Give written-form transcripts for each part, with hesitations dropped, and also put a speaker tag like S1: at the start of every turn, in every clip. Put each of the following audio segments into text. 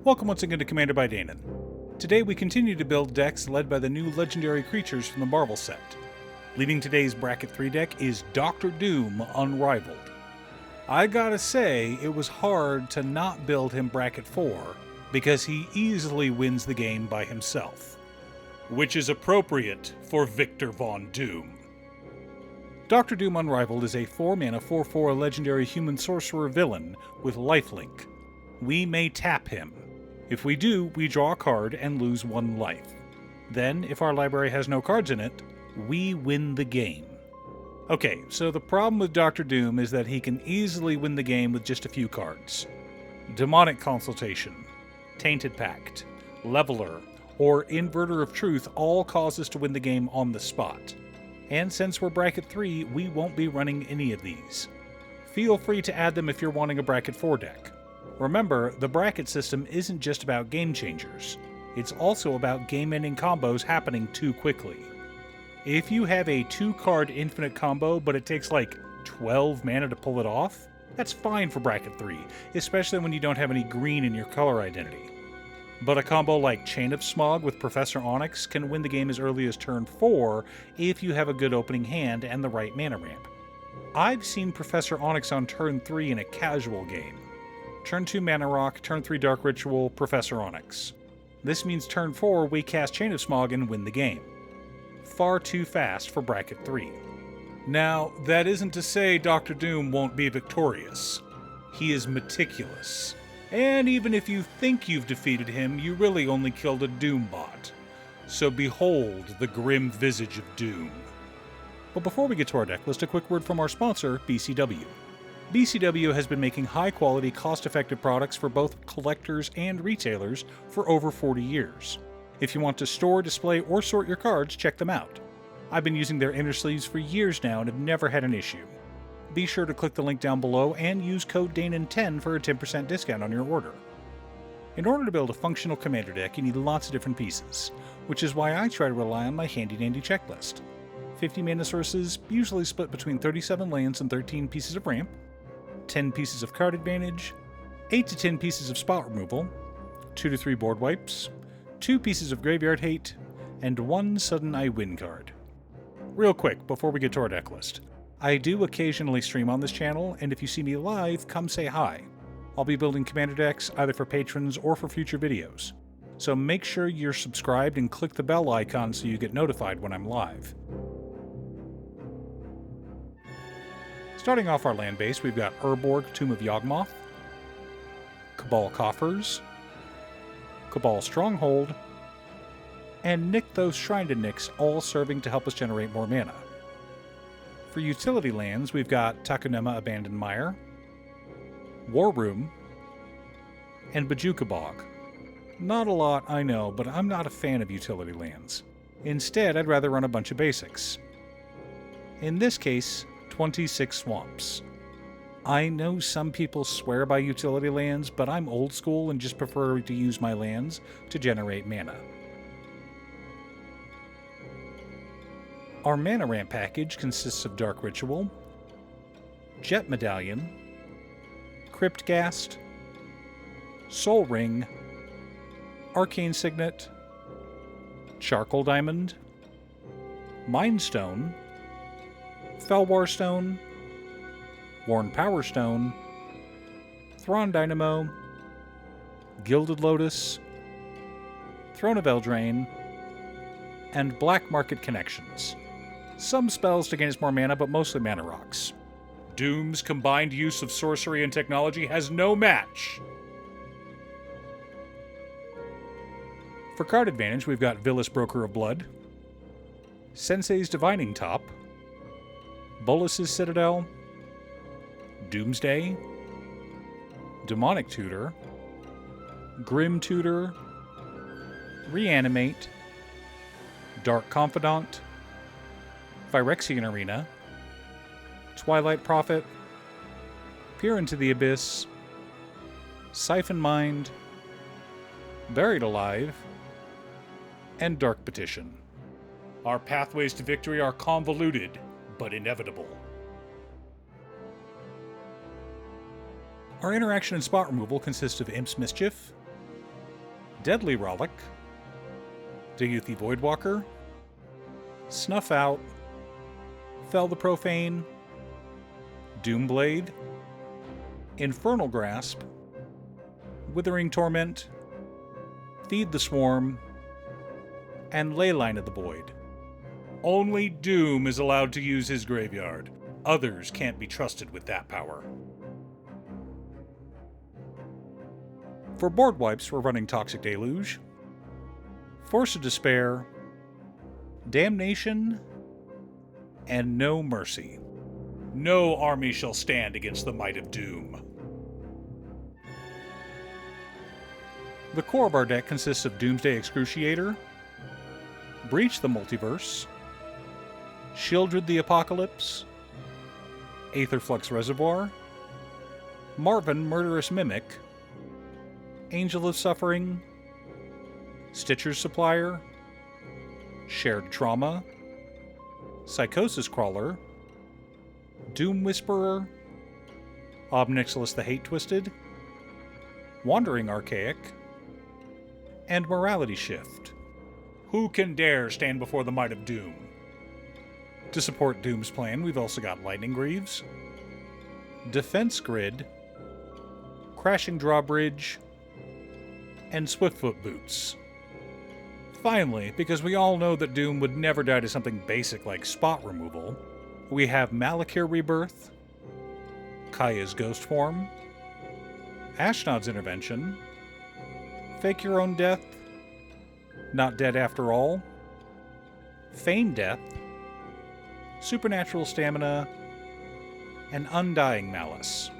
S1: Welcome once again to Commander by Danon. Today we continue to build decks led by the new legendary creatures from the Marvel set. Leading today's Bracket 3 deck is Dr. Doom Unrivaled. I gotta say, it was hard to not build him Bracket 4, because he easily wins the game by himself. Which is appropriate for Victor Von Doom. Dr. Doom Unrivaled is a 4-mana 4/4 legendary human sorcerer villain with lifelink. We may tap him. If we do, we draw a card and lose 1 life. Then, if our library has no cards in it, we win the game. Okay, so the problem with Dr. Doom is that he can easily win the game with just a few cards. Demonic Consultation, Tainted Pact, Leveler, or Inverter of Truth all cause us to win the game on the spot. And since we're Bracket 3, we won't be running any of these. Feel free to add them if you're wanting a Bracket 4 deck. Remember, the bracket system isn't just about game changers. It's also about game-ending combos happening too quickly. If you have a 2-card infinite combo, but it takes like 12 mana to pull it off, that's fine for Bracket 3, especially when you don't have any green in your color identity. But a combo like Chain of Smog with Professor Onyx can win the game as early as turn 4 if you have a good opening hand and the right mana ramp. I've seen Professor Onyx on turn 3 in a casual game. Turn 2 Mana Rock, turn 3 Dark Ritual, Professor Onyx. This means turn 4 we cast Chain of Smog and win the game. Far too fast for Bracket 3. Now, that isn't to say Dr. Doom won't be victorious. He is meticulous. And even if you think you've defeated him, you really only killed a Doom bot. So behold the grim visage of Doom. But before we get to our deck list, a quick word from our sponsor, BCW. BCW has been making high-quality, cost-effective products for both collectors and retailers for over 40 years. If you want to store, display, or sort your cards, check them out. I've been using their inner sleeves for years now and have never had an issue. Be sure to click the link down below and use code DANON10 for a 10% discount on your order. In order to build a functional commander deck, you need lots of different pieces, which is why I try to rely on my handy-dandy checklist. 50 mana sources, usually split between 37 lands and 13 pieces of ramp, 10 pieces of card advantage, 8 to 10 pieces of spot removal, 2 to 3 board wipes, 2 pieces of graveyard hate, and 1 sudden I win card. Real quick, before we get to our deck list, I do occasionally stream on this channel, and if you see me live, come say hi. I'll be building commander decks either for patrons or for future videos, so make sure you're subscribed and click the bell icon so you get notified when I'm live. Starting off our land base, we've got Urborg, Tomb of Yawgmoth, Cabal Coffers, Cabal Stronghold, and Nykthos Shrine to Nyx, all serving to help us generate more mana. For utility lands, we've got Takunema Abandoned Mire, War Room, and Bojuka Bog. Not a lot, I know, but I'm not a fan of utility lands. Instead, I'd rather run a bunch of basics. In this case, 26 Swamps. I know some people swear by utility lands, but I'm old school and just prefer to use my lands to generate mana. Our mana ramp package consists of Dark Ritual, Jet Medallion, Cryptghast, Soul Ring, Arcane Signet, Charcoal Diamond, Mind Stone, Felwar Stone, Worn Power Stone, Thrawn Dynamo, Gilded Lotus, Throne of Eldraine, and Black Market Connections. Some spells to gain us more mana, but mostly mana rocks. Doom's combined use of sorcery and technology has no match! For card advantage, we've got Villas Broker of Blood, Sensei's Divining Top, Bolas's Citadel, Doomsday, Demonic Tutor, Grim Tutor, Reanimate, Dark Confidant, Phyrexian Arena, Twilight Prophet, Peer into the Abyss, Siphon Mind, Buried Alive, and Dark Petition. Our pathways to victory are convoluted, but inevitable. Our interaction and spot removal consists of Imp's Mischief, Deadly Rollick, Dayuthi Voidwalker, Snuff Out, Fell the Profane, Doomblade, Infernal Grasp, Withering Torment, Feed the Swarm, and Leyline of the Void. Only Doom is allowed to use his graveyard. Others can't be trusted with that power. For board wipes, we're running Toxic Deluge, Force of Despair, Damnation, and No Mercy. No army shall stand against the might of Doom. The core of our deck consists of Doomsday Excruciator, Breach the Multiverse, Shieldred the Apocalypse, Aetherflux Reservoir, Marvin Murderous Mimic, Angel of Suffering, Stitcher's Supplier, Shared Trauma, Psychosis Crawler, Doom Whisperer, Obnixilis the Hate Twisted, Wandering Archaic, and Morality Shift. Who can dare stand before the might of Doom? To support Doom's plan, we've also got Lightning Greaves, Defense Grid, Crashing Drawbridge, and Swiftfoot Boots. Finally, because we all know that Doom would never die to something basic like spot removal, we have Malakir Rebirth, Kaya's Ghost Form, Ashnod's Intervention, Fake Your Own Death, Not Dead After All, Feign Death, Supernatural Stamina, and Undying Malice.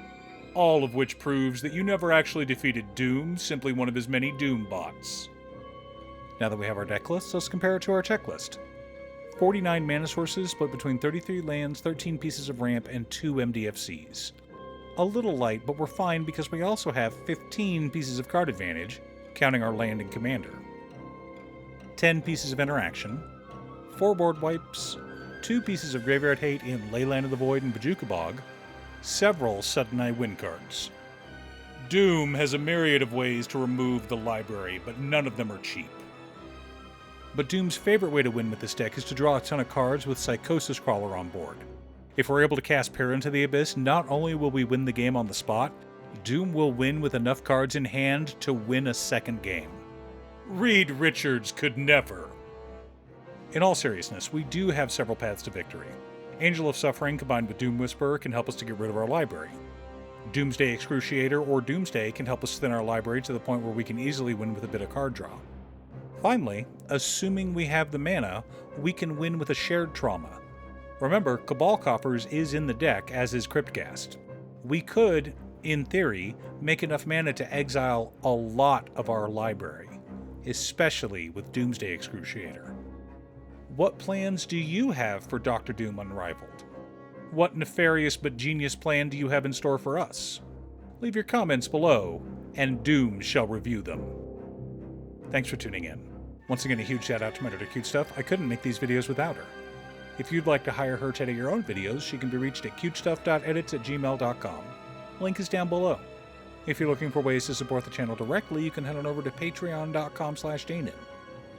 S1: All of which proves that you never actually defeated Doom, simply one of his many Doom bots. Now that we have our deck list, let's compare it to our checklist. 49 mana sources split between 33 lands, 13 pieces of ramp, and 2 MDFCs. A little light, but we're fine because we also have 15 pieces of card advantage, counting our land and commander. 10 pieces of interaction, 4 board wipes, 2 pieces of graveyard hate in Leyline of the Void and Bojuka Bog, several Sudden Eye win cards. Doom has a myriad of ways to remove the library, but none of them are cheap. But Doom's favorite way to win with this deck is to draw a ton of cards with Psychosis Crawler on board. If we're able to cast Peer into the Abyss, not only will we win the game on the spot, Doom will win with enough cards in hand to win a second game. Reed Richards could never. In all seriousness, we do have several paths to victory. Angel of Suffering combined with Doom Whisperer can help us to get rid of our library. Doomsday Excruciator or Doomsday can help us thin our library to the point where we can easily win with a bit of card draw. Finally, assuming we have the mana, we can win with a Shared Trauma. Remember, Cabal Coffers is in the deck, as is Cryptghast. We could, in theory, make enough mana to exile a lot of our library, especially with Doomsday Excruciator. What plans do you have for Dr. Doom Unrivaled? What nefarious but genius plan do you have in store for us? Leave your comments below, and Doom shall review them. Thanks for tuning in. Once again, a huge shout out to my daughter Cute Stuff. I couldn't make these videos without her. If you'd like to hire her to edit your own videos, she can be reached at cutestuff.edits@gmail.com. Link is down below. If you're looking for ways to support the channel directly, you can head on over to patreon.com/Danon.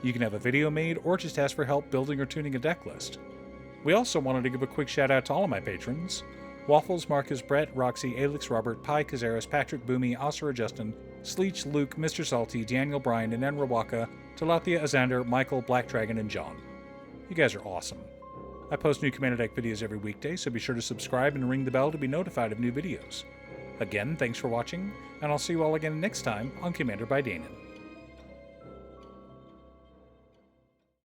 S1: You can have a video made or just ask for help building or tuning a deck list. We also wanted to give a quick shout out to all of my patrons: Waffles, Marcus, Brett, Roxy, Alix, Robert, Pi, Kazaris, Patrick, Boomy, Asura, Justin, Sleech, Luke, Mr. Salty, Daniel, Brian, and Enrawaka, Talathia, Azander, Michael, Black Dragon, and John. You guys are awesome. I post new Commander Deck videos every weekday, so be sure to subscribe and ring the bell to be notified of new videos. Again, thanks for watching, and I'll see you all again next time on Commander by Danon.